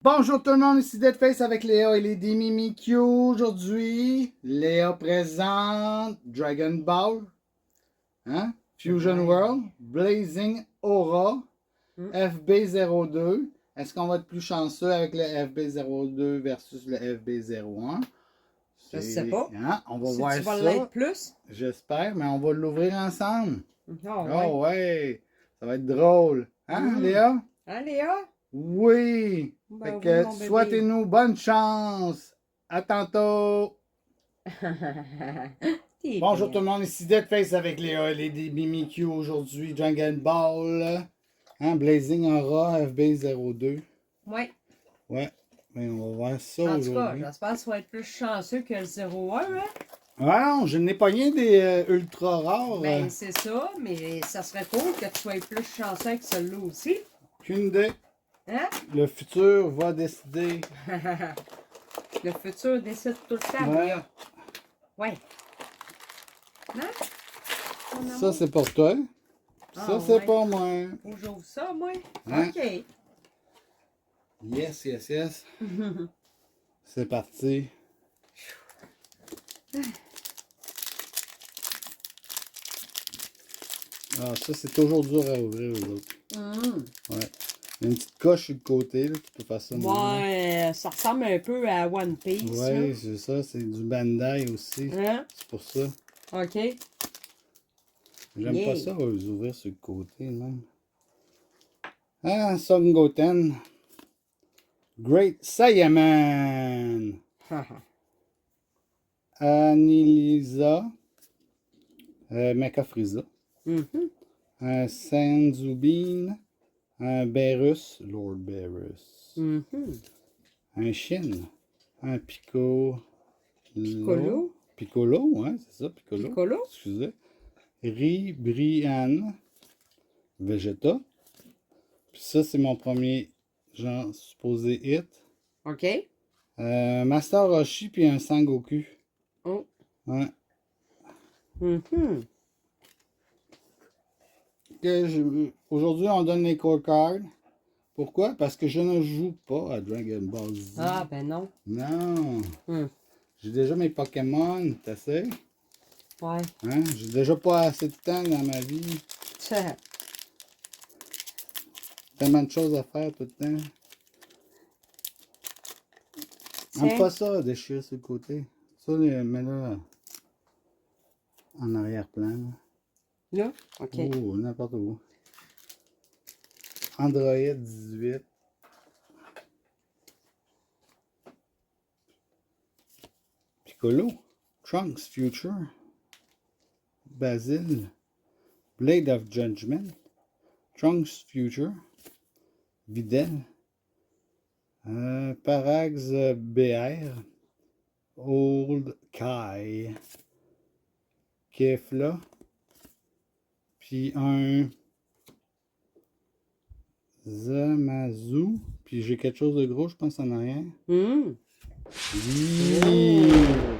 Bonjour tout le monde, ici Deadface avec Léa et Lady Mimikyu. Aujourd'hui, Léa présente Dragon Ball, hein? Fusion World, Blazing Aura, FB02. Est-ce qu'on va être plus chanceux avec le FB02 versus le FB01? Je sais pas. Hein? On va Si voir tu vas ça. l'être plus. J'espère, mais on va l'ouvrir ensemble. Oh, ouais. Oh ouais, ça va être drôle. Hein, Léa? Hein, Léa? Oui! Ben, Fait oui, que mon bébé. souhaitez-nous bonne chance! À tantôt! T'es Bonjour belle. tout le monde, ici Deadface avec les Lady Mimikyu aujourd'hui, Dragon Ball, hein, Blazing Aura FB02. Ouais. Ouais, mais on va voir ça En tout cas, aujourd'hui. j'espère que tu vas être plus chanceux que le 01, hein? Ouais, non, je n'ai pas rien des ultra rares. Ben, c'est ça, mais ça serait cool que tu sois plus chanceux avec celui-là aussi. Aucune idée. Hein? Le futur va décider. Le futur décide tout le temps, Ouais. Léa. Ouais. Hein? Mon Ça, amour? c'est pour toi. Ah, Ça, c'est ouais. pour moi. Faut que j'ouvre ça, moi? Hein? OK. Yes, yes, yes. C'est parti. Ah, ça, c'est toujours dur à ouvrir, aux autres. Ouais. Il y a une petite coche sur le côté, là, tu peux faire ça. Ouais, ça ressemble un peu à One Piece. Ouais, c'est ça, c'est du Bandai aussi. Hein? C'est pour ça. OK. J'aime pas ça, les ouvrir sur le côté, même. Ah, Son Goten. Great Saiyaman. Anilisa. Mecha Frieza. Un Sanzubin. Un Beerus. Lord Beerus. Un Shin. Un Piccolo. Piccolo, ouais, c'est ça, Piccolo. Piccolo. Excusez. Ribrianne. Vegeta. Puis ça, c'est mon premier, genre, supposé hit. OK. Master Roshi, puis un Sangoku. Oh. Ouais. Aujourd'hui, on donne les core cards. Pourquoi? Parce que je ne joue pas à Dragon Ball Z. Ah, ben non. Non. J'ai déjà mes Pokémon, t'as assez? Ouais. Hein? J'ai déjà pas assez de temps dans ma vie. Tellement de choses à faire tout le temps. J'aime pas ça, déchirer sur le côté. Ça, mais là, en arrière-plan. Là? OK. Oh, n'importe où. Android 18. Piccolo. Trunks Future. Basil. Blade of Judgment. Trunks Future. Videl. Parax BR. Old Kai. Kefla. Puis un Zamazu. Puis j'ai quelque chose de gros, je pense, en arrière. Oui.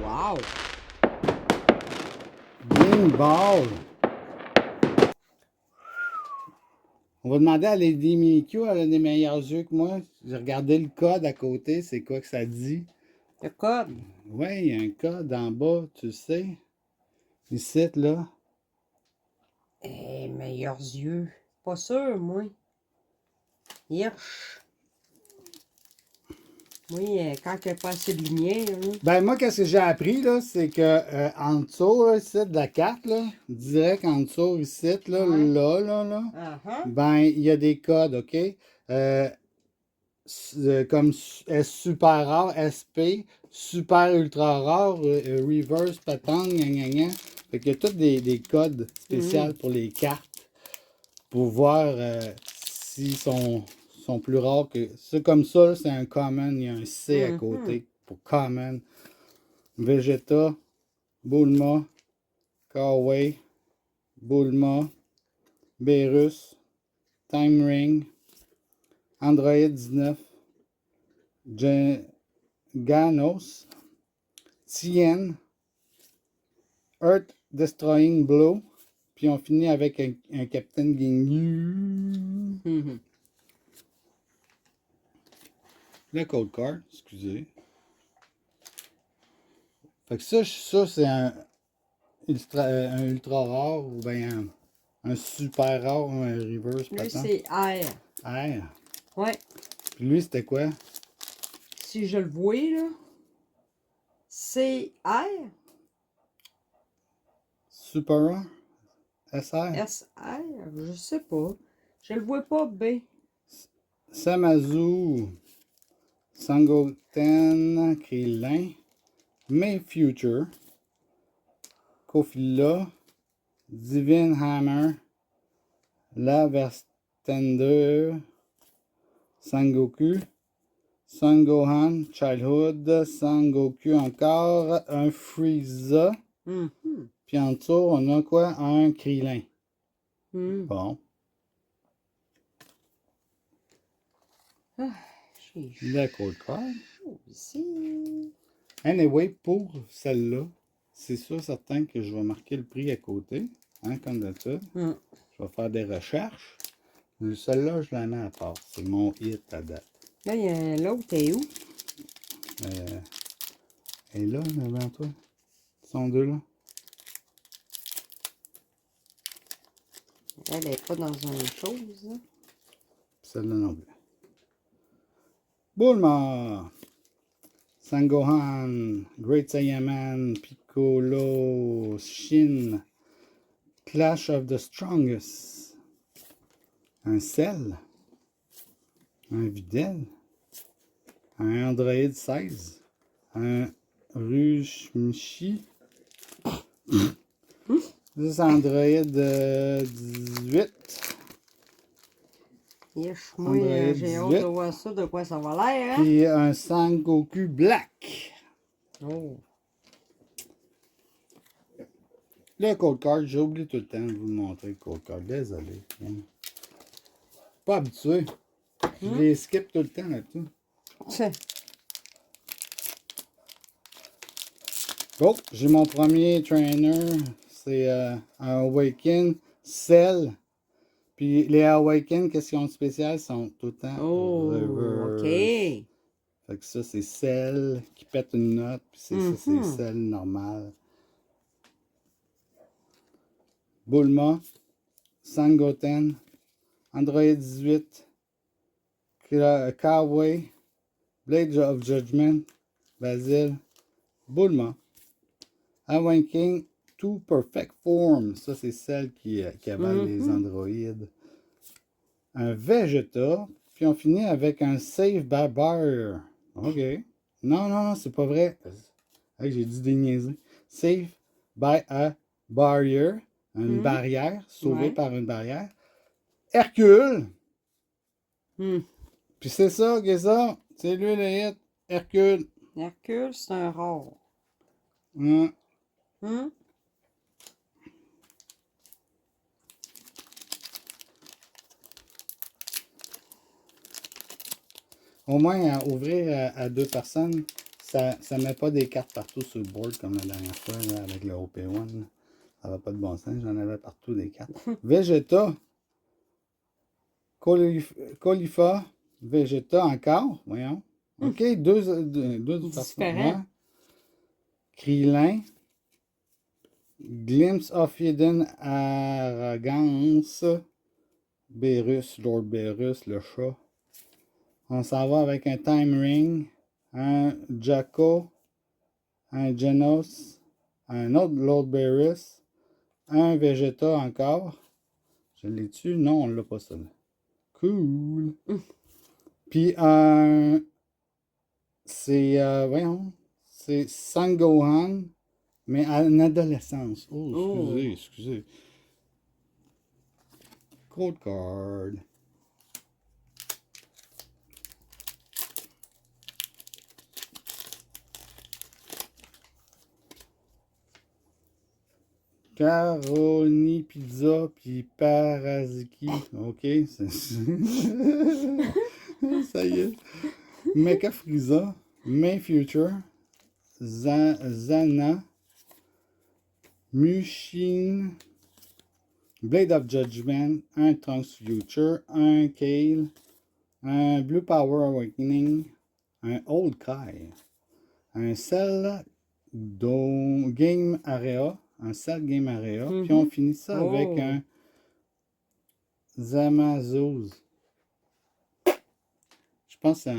Wow! Game Ball. On va demander à Lady Mimikyu, elle a des meilleurs yeux que moi. J'ai regardé le code à côté, c'est quoi que ça dit? Le code. Oui, il y a un code en bas, tu le sais. Ici, là. Meilleurs yeux. Pas sûr, moi. Hirsch. Oui, quand il n'y a pas assez de lumière. Hein. Ben, moi, qu'est-ce que j'ai appris, là, c'est que en dessous, là, ici, de la carte, là, direct en dessous, ici, là, ben, il y a des codes, OK? Comme super rare, SP, super ultra rare, reverse, patang, gna. Fait qu'il y a tous des codes spéciaux pour les cartes pour voir s'ils sont plus rares que. C'est comme ça, c'est un common, il y a un C à côté pour common. Vegeta, Bulma, Kawaii, Bulma, Beerus, Time Ring, Android 19, Ganos, Tien, Earth Destroying Blow, puis on finit avec un Captain Ginyu. Le code card, excusez. Fait que ça c'est un ultra rare ou bien un super rare ou un reverse Lui, patent. c'est R. R. Ouais. Puis lui, c'était quoi? Si je le vois, là, c'est R. Super rare? SR? SR, je sais pas. Je le vois pas B. Samazu, Sangoten, Krillin, May Future, Kofila, Divine Hammer, La Verstender, Sangoku, Sangohan, Childhood, Sangoku encore, un Frieza, puis en dessous, on a quoi? Un Krillin. Bon. Le code card. Ici. Anyway, pour celle-là, c'est sûr certain que je vais marquer le prix à côté, hein, comme d'habitude. Je vais faire des recherches. Celle-là, je la mets à part. C'est mon hit à date. Là, il y a l'autre, t'es où? Elle est là, devant toi. Ils sont deux là. Elle est pas dans une chose. Là. Celle-là non plus. Bulma! Sangohan, Great Saiyaman, Piccolo, Shin, Clash of the Strongest, un Cell, un Videl, un Android 16, un Rushmichi, c'est Android 18, Yes, moi, j'ai hâte de voir ça, de quoi ça va l'air. Hein? Puis un Sangoku Black. Oh. Le code card, j'ai oublié tout le temps de vous le montrer, le code card. Désolé. Pas habitué. Je les skip tout le temps là-dessus. Oh, j'ai mon premier trainer. C'est un Awaken Cell. Puis les Awaken, qu'est-ce qu'ils ont de spécial? Sont tout le temps reverse. OK. Fait que ça, c'est Cell qui pète une note. Puis ça, c'est Cell normal. Bulma, Sangoten, Android 18, Kawaii, Blade of Judgment, Basil, Bulma, Awakening to Perfect Form. Ça, c'est celle qui avale les androïdes. Un Vegeta. Puis on finit avec un Save Barbare. OK. Non, c'est pas vrai. Hey, j'ai dit des niaiseries. Save by a barrier. Une barrière. Sauvé par une barrière. Hercule. Puis c'est ça, ça. C'est lui le hit. Hercule. Hercule, c'est un rare. Au moins, à ouvrir à deux personnes, ça ne met pas des cartes partout sur le board comme la dernière fois là, avec le OP1. Là. Ça va pas de bon sens, j'en avais partout des cartes. Vegeta, Colifa, Vegeta encore, voyons. OK, deux différents. Krillin, Glimpse of Hidden Arrogance, Beerus, Lord Beerus, le chat. On s'en va avec un Time Ring, un Jacko, un Genos, un autre Lord Beerus, un Vegeta encore. Je l'ai tu? Non, on l'a pas ça. Cool. Puis c'est, voyons, c'est Sangohan, mais en adolescence. Oh, excusez. Code card. Caroni Pizza puis Paraziki. OK, ça y est. Mecha Frieza, May Future, Zana, Mushin, Blade of Judgment, un Trunks Future, un Kale, un Blue Power Awakening, un Old Kai, un Cell Game Area, un Cell Game Area, puis on finit ça avec un Zamazouz. Je pense que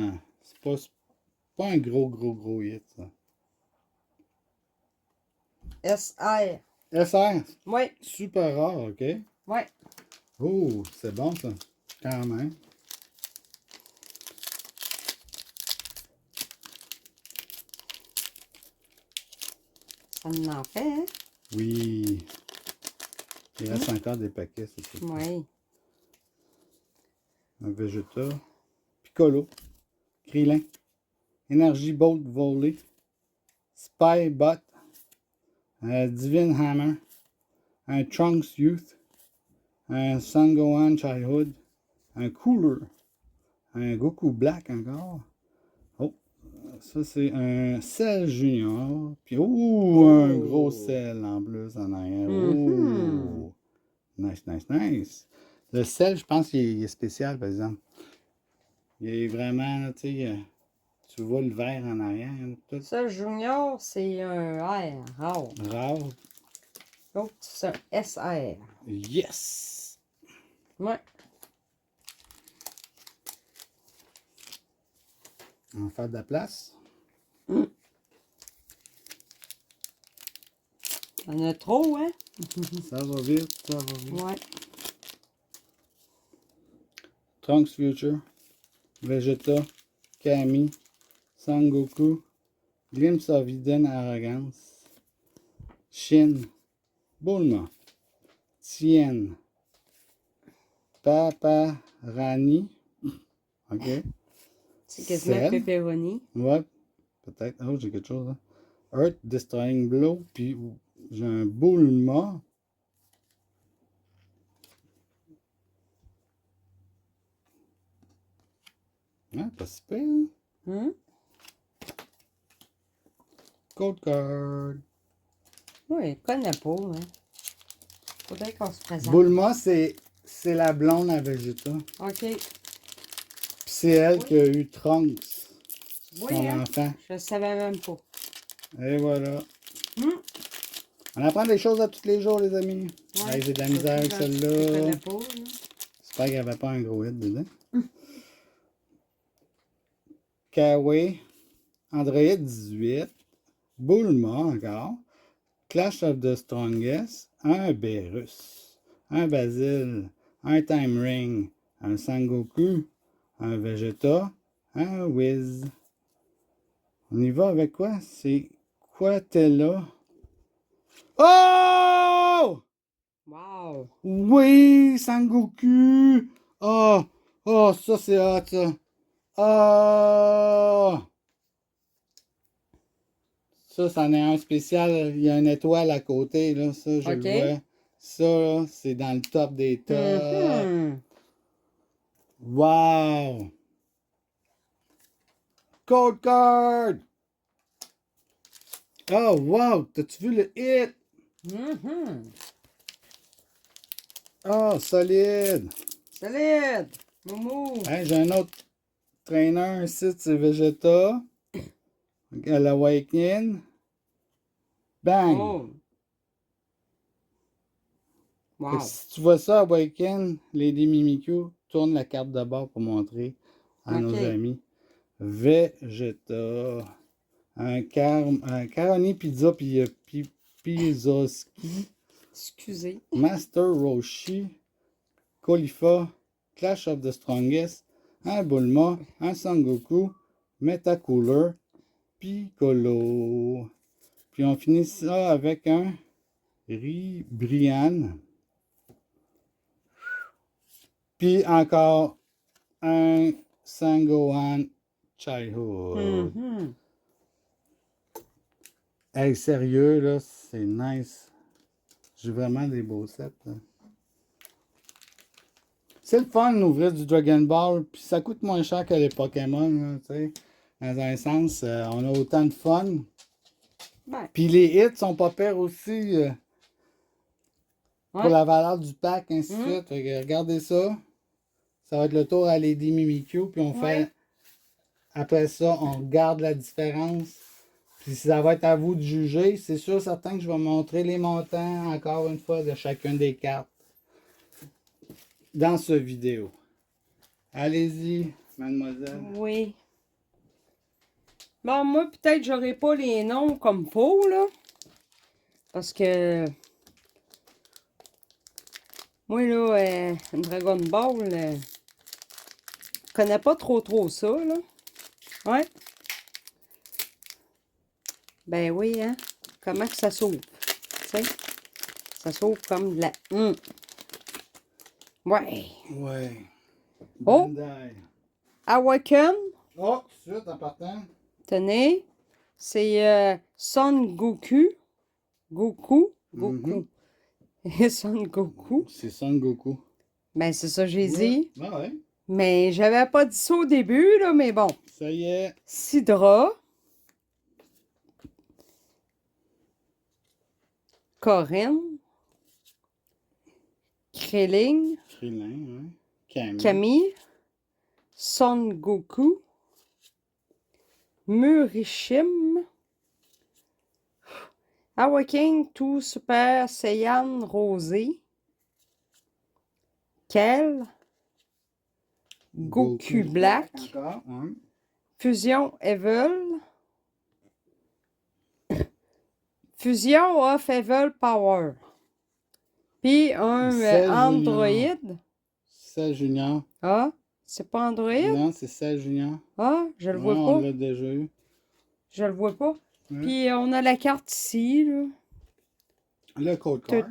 c'est pas un gros hit, ça. SR. SR, Oui. super rare, OK? Oui. Oh, c'est bon, ça, quand même. Ça en fait, hein? Oui. Il reste encore des paquets, c'est ça. Oui. Un Vegeta. Piccolo. Krillin. Energy Bolt Volley. Spy Bot. Divine Hammer. Un Trunks Youth. Un Son Gohan Childhood. Un Cooler. Un Goku Black encore. Oh, ça c'est un Cell Junior. Puis, un gros Cell en plus en arrière. Oh, nice. Le Cell, je pense qu'il est spécial, par exemple. Il est vraiment, tu sais, tu vois le vert en arrière. Tout. Ça, Junior, c'est un R, rare. Rare. L'autre, c'est un SR. Yes! Ouais. On va faire de la place. Il y en a trop, hein? Ça va vite. Ouais. Trunks Future. Vegeta. Kami. Sangoku. Glimpse of Hidden Arrogance. Shin. Bulma. Tien. Papa Rani. OK. C'est quasiment Cell. pepperoni. Ouais, peut-être. Oh, j'ai quelque chose là. Earth Destroying Blow. Puis j'ai un Bulma. Ah, pas si pire, hein? Code Card. Oui, il connaît pas, hein? Faudrait qu'on se présente. Bulma, c'est la blonde à Vegeta. OK. Puis c'est elle qui a eu Trunks. Oui, Son hein? enfant. Je le savais même pas. Et voilà. On apprend des choses à tous les jours, les amis. Ouais. Hey, j'ai de la misère avec Je celle-là. connais pas, là. J'espère qu'il n'y avait pas un gros hit dedans. Kawaii. Android 18. Bulma encore. Clash of the Strongest. Un Beerus. Un Basil. Un Time Ring. Un Sangoku. Un Vegeta. Un Wiz. On y va avec quoi? C'est quoi t'es là? Oh! Wow! Oui, Sangoku! Oh! Oh, ça c'est hot, ça! Oh! Ça, c'en est un spécial. Il y a une étoile à côté, là. Ça, je le vois. Ça, là, c'est dans le top des tops. Wow! Code Card! Oh, wow! T'as-tu vu le hit? Oh, solide! Solide! Moumou! Hey, j'ai un autre trainer ici, c'est Vegeta. L'Awakening. Bang! Oh! Fait que Wow! si tu vois ça, Awaken, Lady Mimikyu, tourne la carte de bord pour montrer à nos amis. Vegeta. Un Caroni Pizza Pizzoski. Excusez. Master Roshi. Kolifa. Clash of the Strongest. Un Bulma. Un Sangoku. Metacooler. Piccolo. Puis on finit ça avec un Brian. Puis encore un Sangohan Childhood. Hey, sérieux, là, c'est nice. J'ai vraiment des beaux sets, là. C'est le fun d'ouvrir du Dragon Ball, puis ça coûte moins cher que les Pokémon, là, tu sais. Dans un sens, on a autant de fun. Ouais. Puis les hits sont pas pires aussi pour la valeur du pack, ainsi de suite. Fait que regardez ça. Ça va être le tour à Lady Mimikyu, puis on fait Après ça, on regarde la différence. Puis ça va être à vous de juger. C'est sûr, certain que je vais montrer les montants, encore une fois, de chacune des cartes dans ce vidéo. Allez-y, mademoiselle. Oui. Bon, moi, peut-être j'aurai pas les noms comme faut, là. Parce que... Moi, là, Dragon Ball, je connais pas trop ça, là. Ouais. Ben oui, hein. Comment que ça s'ouvre? Tu sais? Ça s'ouvre comme de la... Ouais. Ouais. Oh! Bandai. Awaken. Oh, tout de suite, en partant. Tenez. C'est Son Goku. Goku. Son Goku. C'est Son Goku. Ben, c'est ça que j'ai Ouais. dit. Ah ouais. Mais j'avais pas dit ça au début, là, mais bon. Ça y est. Sidra. Corinne. Krillin. Krillin, ouais. Camille. Camille. Son Goku. Murishim. Awaken tout Super Saiyan Rosé. Kel. Goku Black. Encore, ouais. Fusion Evil. Fusion of Evil Power. Puis un Cell Android. Cell Junior. Ah, c'est pas Android? Non, c'est Cell Junior. Ah, je le vois Ouais, pas. on l'a déjà eu. Je le vois pas. Ouais. Puis on a la carte ici, là. Le code card.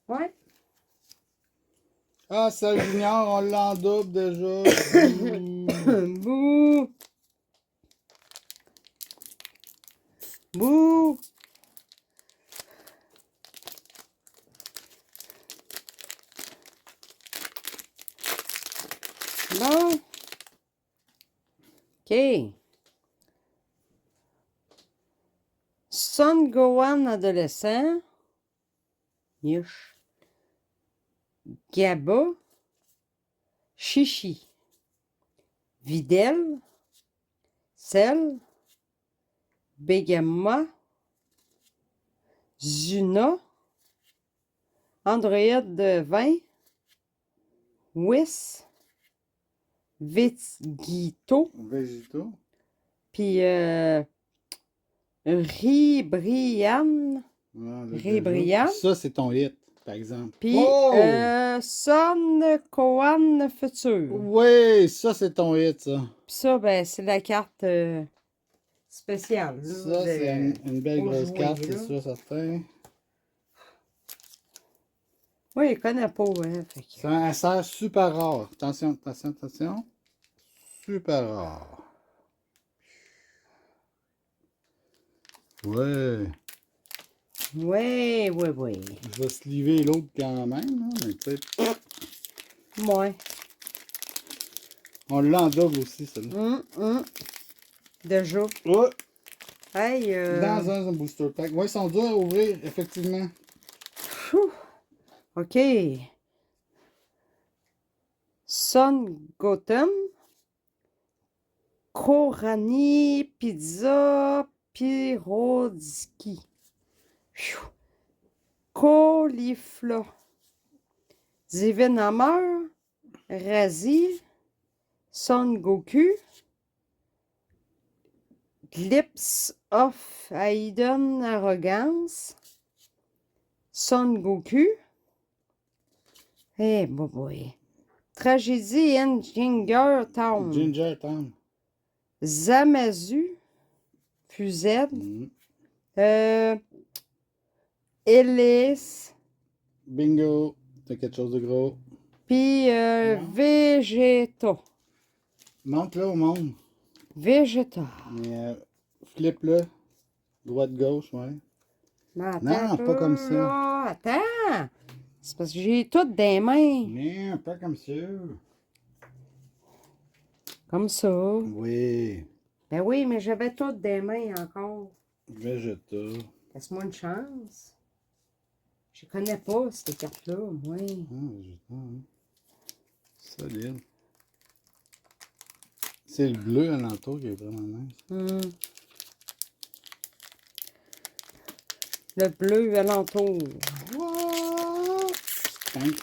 Ouais. Ah, Cell Junior, on l'a en double déjà. Bouh. Bouh. Bon. OK. Son Gohan adolescent. Yush. Gaba. Chichi. Videl. Cell. Begama. Zuna. Android 20. Whis. Vegito. Végétaux. Puis Ribrian. Ouais, le Ribrian. déjà. Ça, c'est ton hit, par exemple. Puis Oh! Son Koan Futur. Oui, ça, c'est ton hit, ça. Puis ça, ben, c'est la carte spéciale. Là, Ça, c'est une belle pour grosse jouer, carte, là. c'est sûr, certain. Oui, il connaît pas, hein. Fait que... C'est un sert super rare. Attention, attention, attention. Super rare. Ouais. Ouais. Je vais sliver l'autre quand même, là, mais peut-être. Ouais. On l'a en double aussi, celle-là. Déjà. Ouais. Hey, Dans un booster pack. Ouais, ils sont durs à ouvrir, effectivement. Phew. OK. Son Gotham. Korani Pizza Pirodski. Caulifla. Zivin Hammer. Razi. Son Goku. Glimpse of Aiden Arrogance. Son Goku. Eh, boy. Tragédie in Ginger Town. Ginger Town. Zamazu. Fuzette. Ellis. Bingo. C'est quelque chose de gros. Puis Vegeta. Monte-le au monde. Vegeta. Mais flip-le. Droite-gauche, ouais. Mais attends Non, un pas peu, comme ça. là. Attends. C'est parce que j'ai tout des mains. Non, pas comme ça. Comme ça. Oui. Ben oui, mais j'avais tout des mains encore. Vegeta. Laisse-moi une chance. Je connais pas ces cartes-là, moi. Ah, Vegeta, hein. Solide. C'est le bleu alentour qui est vraiment nice. Le bleu alentour. Wow! Spank.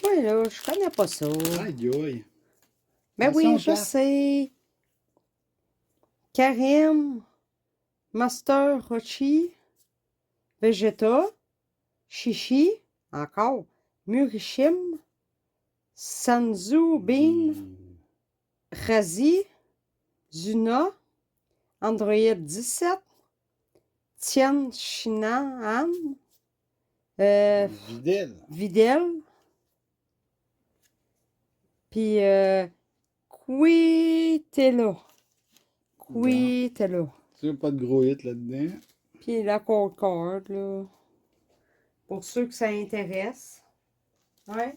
Oui, là, je connais pas ça. Aïe aïe. Ben Attention oui, aux je cartes. sais. Karim, Master Rochi, Vegeta, Shishi, encore, Murishim, Sanzu Bean, Razi, Zuna, Android 17, Tian Shinan, Videl. Videl, puis Quitelo. Quitelo. Tu n'as pas de gros hit là-dedans. Puis la Cold Card, là. Pour ceux que ça intéresse. Ouais.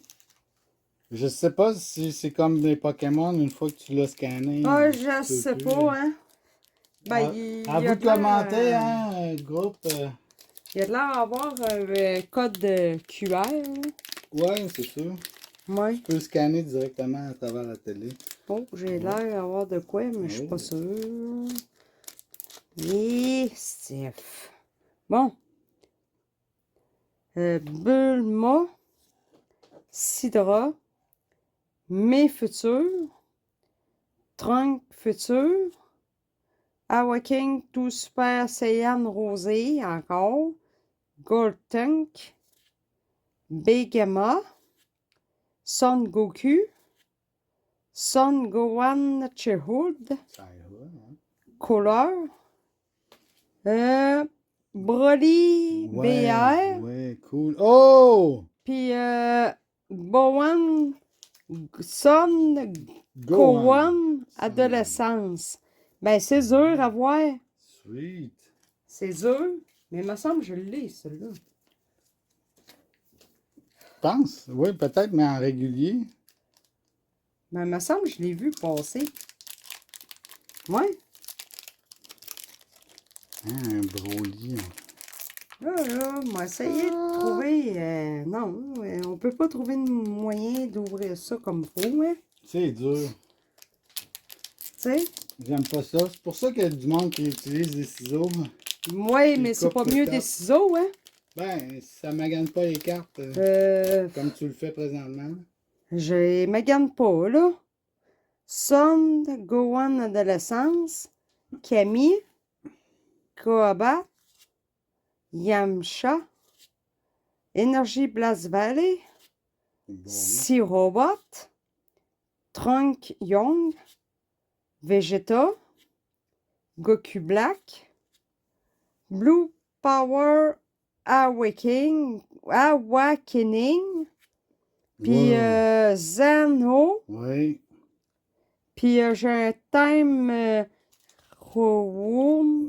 Je sais pas si c'est comme des Pokémon, une fois que tu l'as scanné. Ah, tu je peux sais plus. pas, hein. Ben, À vous de commenter, hein, groupe. Il y a de l'air d'avoir un code QR, là. Ouais, c'est sûr. Ouais. Tu peux scanner directement à travers la télé. Oh, j'ai l'air d'avoir de quoi, mais je suis pas sûre. Et Steph. Bon. Bulma, Sidra, Mes Futurs, Trunk Futur, Awakening tout Super Saiyan Rosé, encore, Gold Tank, Begama, Son Goku, Son Gohan Chehud, Ça y va, hein. Couleur, Broly Ouais, BR, ouais, cool. Oh! puis Bowen Son Gohan. Gohan Adolescence. Ben, c'est dur à voir. Sweet. C'est dur. Mais il me semble que je l'ai, celui-là. Pense? Oui, peut-être, mais en régulier. Ben, il me semble que je l'ai vu passer. Ouais. Hein, un Broly. Là, on va essayer de trouver... non, on peut pas trouver de moyen d'ouvrir ça comme faut, hein. C'est dur. Tu sais? J'aime pas ça. C'est pour ça qu'il y a du monde qui utilise des ciseaux. Ouais, mais c'est coupe pas le mieux top. des ciseaux, hein. Ben, ça magane pas les cartes comme tu le fais présentement. Je magane pas, là. Son Gohan Adolescence, Camille, Koabat, Yamcha, Energy Blast Valley, Bon, C-Robot, Trunk Young, Vegeta, Goku Black, Blue Power Awakening, puis wow. Zeno, Oui. puis j'ai un Time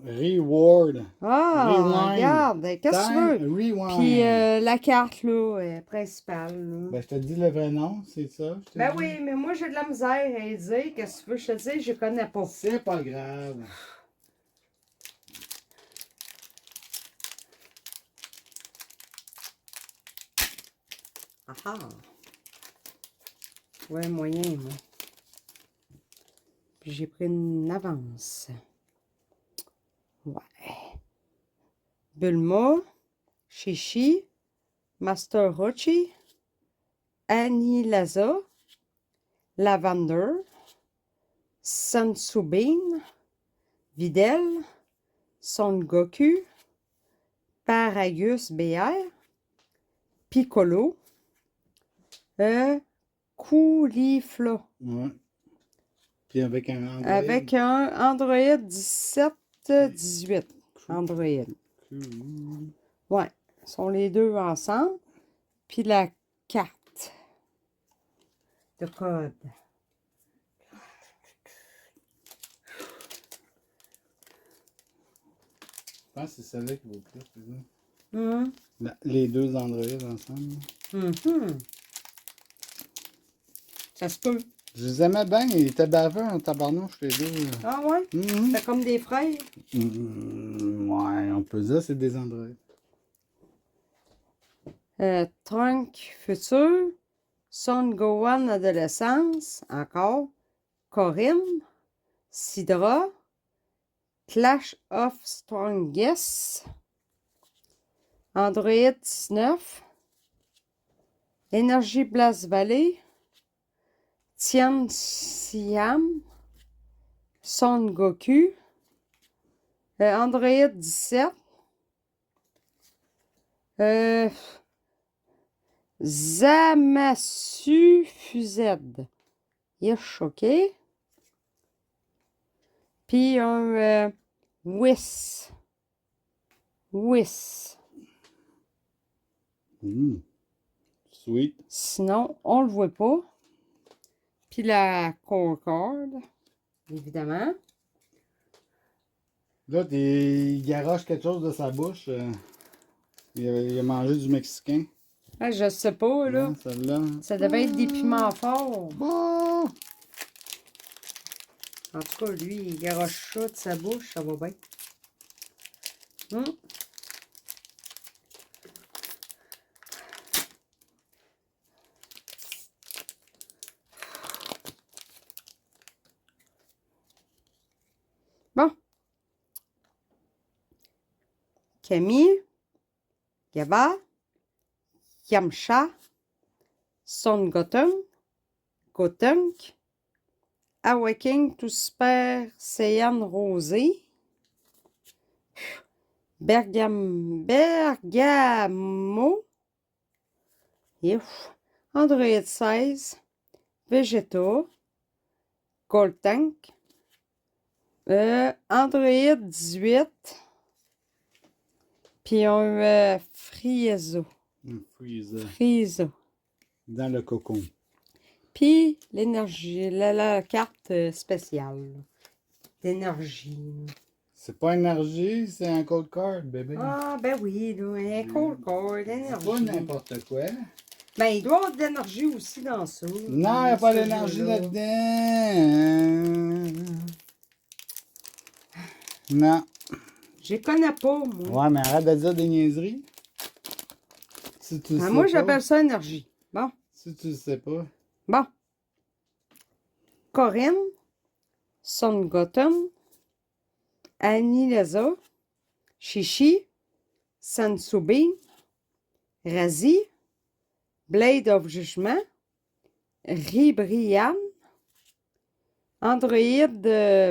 Reward. Ah, Rewind. regarde, qu'est-ce que tu veux? Time Rewind. Puis la carte, là, principale, là. Ben, je te dis le vrai nom, c'est ça? je te Ben dis? oui, mais moi, j'ai de la misère à y dire. Qu'est-ce que tu veux? Je te dis, je connais pas. C'est pas grave. Ah ah. Ouais, moyen, moi. Puis j'ai pris une avance. Ouais. Bulma, Shishi, Master Rochi, Annie Laza, Lavender, Sansubin, Videl, Son Goku, Paragus BR, Piccolo, Coolifla. Ouais. Puis avec un Android. Avec un Android 17-18. Android. Cool. Ouais. Sont les deux ensemble. Puis la carte de code. Je pense que c'est celle-là qui vaut plus. c'est ça? Mhm. Les deux Android ensemble. Mhm. Ça se peut. Je les aimais bien, ils étaient baveux en tabarnouche, les deux. Ah ouais? Mhm. C'est comme des frères. Ouais, on peut dire que c'est des Android. Trunk Futur, Son Gohan Adolescence, encore. Corinne, Sidra, Clash of Strongest, Android 19, Énergie Blast Valley, Tien Siam, Son Goku, Android 17, Zamasu Fuzed. Yesh, ok. Puis un Whis. Whis. Sweet. Sinon, on le voit pas. Puis la Concorde, évidemment. Là, il garoche quelque chose de sa bouche. Il a mangé du Mexicain. Ah, je sais pas, là. Ouais, celle-là. Ça devait être des piments forts. Ah! En tout cas, lui, il garoche ça de sa bouche, ça va bien. Bon. Camille, Gaba, Yamcha, Son Goten, Gotenk, Awakening to Super Saiyan Rosé, Bergamo, Android 16, Vegeta, Gold Tank, Android 18, puis un Frieza. Frieza. Dans le cocon. Puis l'énergie, la carte spéciale d'énergie. C'est pas énergie, c'est un cold card, bébé. Ah, ben oui, là, un cold card, C'est d'énergie. pas n'importe quoi. Ben, il doit y avoir de l'énergie aussi dans ça. Non, il n'y a pas d'énergie là-dedans. Non. Je les connais pas, moi. Ouais, mais arrête de dire des niaiseries. Si tu le sais Moi, pas. j'appelle ça énergie. Bon. Si tu le sais pas. Bon. Corinne, Son Goten, Annie Leza, Chichi, Sansoubi, Razi, Blade of Judgment, Ribrian, Android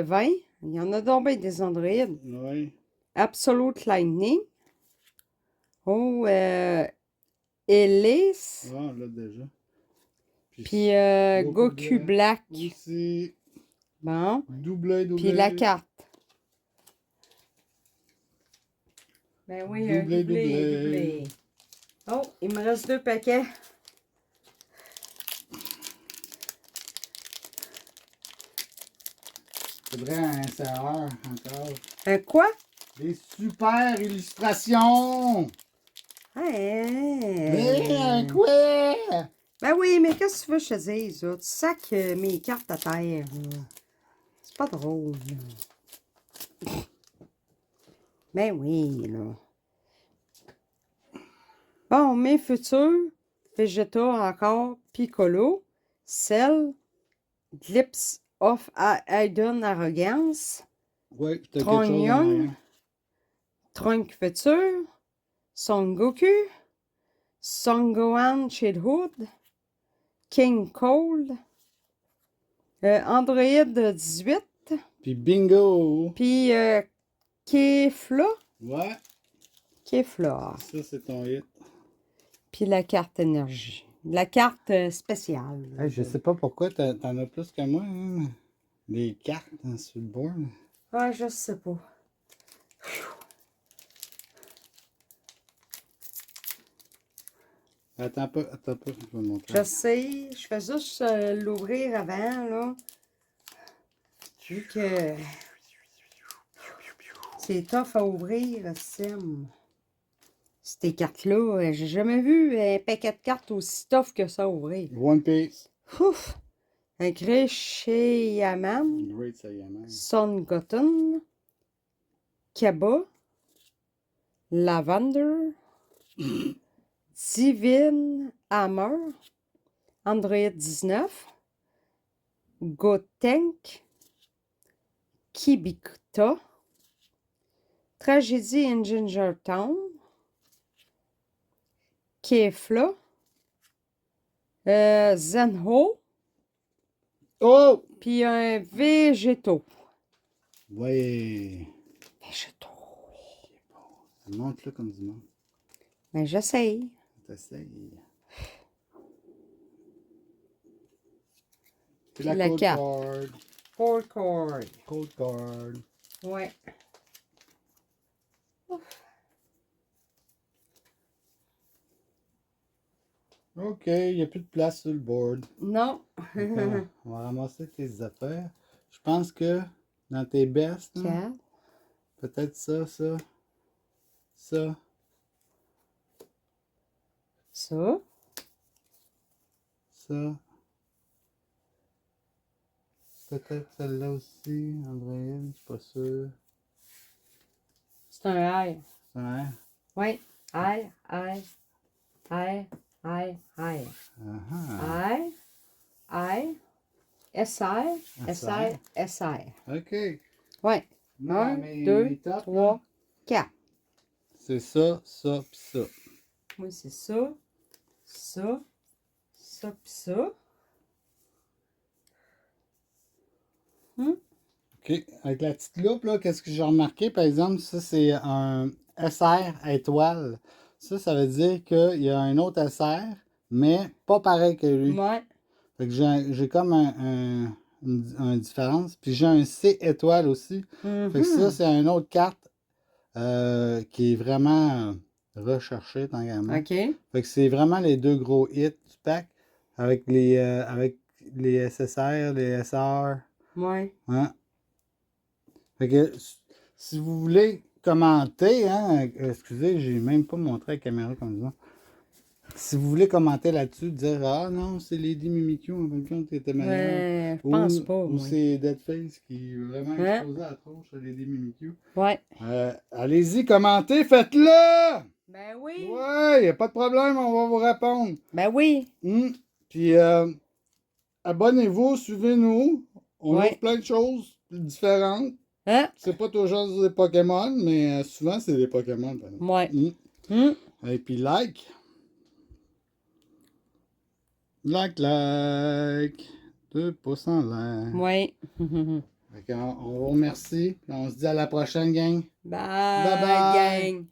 20. Il y en a donc bien des androïdes. Oui. Absolute Lightning. Oh, Elise. Ah, là déjà. Puis Goku Black. Aussi. Bon. Doublé. Puis la carte. Ben oui, doublé. Oh, il me reste 2 paquets. Faudrait un serreur encore. Quoi? Des super illustrations! Hey. Quoi? Ben oui, mais qu'est-ce que tu veux que je te dise, là? Tu sacs mes cartes à terre, là. C'est pas drôle, là. Ben oui, là. Bon, mes futurs, Vegeta encore, Piccolo, Cell, Glimpse of Hidden Arrogance, Ouais, t'as quelque chose en Trognon, arrière. Trunk Futur, Son Goku, Son Gohan Childhood, King Cold, Android 18, Puis bingo! puis Kefla, Ouais, Kefla, ça c'est ton hit. puis la carte énergie. La carte spéciale. Hey, je sais pas pourquoi t'en as plus que moi, hein? Des cartes hein, sur le board. Ouais, je sais pas. Attends pas, je vais te montrer. Je sais, je fais juste l'ouvrir avant, là. Vu que c'est tough à ouvrir, Sim. Ces cartes-là, j'ai jamais vu un paquet de cartes aussi tough que ça à ouvrir. One Piece. Ouf! Un Yaman, Great Saiyaman. Son Goten, Kaba, Lavender, Divine Hammer, Android 19, Gotenk, Kibikuta, Tragédie in Gingertown, Kefla, Zenho, Oh! puis un Végétaux. Ouais. Végétaux. Montre-le comme du monde. Ben, j'essaye. T'essayes. C'est Puis la la code carte. card. Four chord. Code card. Ouais. OK, il n'y a plus de place sur le board. Non. D'accord. On va ramasser tes affaires. Je pense que dans tes bestes, là, 4. peut-être ça. Ça. Ça. Peut-être celle-là aussi, Android, je suis pas sûr. C'est un air. Ouais. Oui. Air, air, air, air, air. Ah Air, air, SR, SR, SR. OK. Ouais. Moi, 1, mes 2, tops, 3, là, 4. c'est ça, ça, pis ça. Moi, c'est ça, ça, ça, pis ça. OK. Avec la petite loupe, là, qu'est-ce que j'ai remarqué, par exemple, ça, c'est un SR étoile. Ça veut dire qu'il y a un autre SR, mais pas pareil que lui. Ouais. Fait que j'ai comme une différence. Puis j'ai un C étoile aussi. Fait que ça, c'est une autre carte qui est vraiment recherchée, tant qu'à moi. OK. Fait que c'est vraiment les deux gros hits du pack avec les SSR, les SR. Ouais. Hein? Fait que si vous voulez commenter, hein, excusez, j'ai même pas montré la caméra comme ça. Si vous voulez commenter là-dessus, dire ah non, c'est Lady Mimikyu en fin de compte qui était meilleur. Ouais, je pense pas, Ou moi. c'est Deadface qui est vraiment Hein? exposé à la tronche à Lady Mimikyu. Ouais. Allez-y, commentez, faites-le! Ben oui. Ouais, y a pas de problème, on va vous répondre. Ben oui. Puis abonnez-vous, suivez-nous. On Ouais. offre plein de choses différentes. Hein? C'est pas toujours des Pokémon, mais souvent c'est des Pokémon. Pardon. Ouais. Hum. Et puis like. Like. 2 pouces en l'air. Ouais. Fait qu'on- on vous remercie. On se dit à la prochaine, gang. Bye, Bye bye. gang.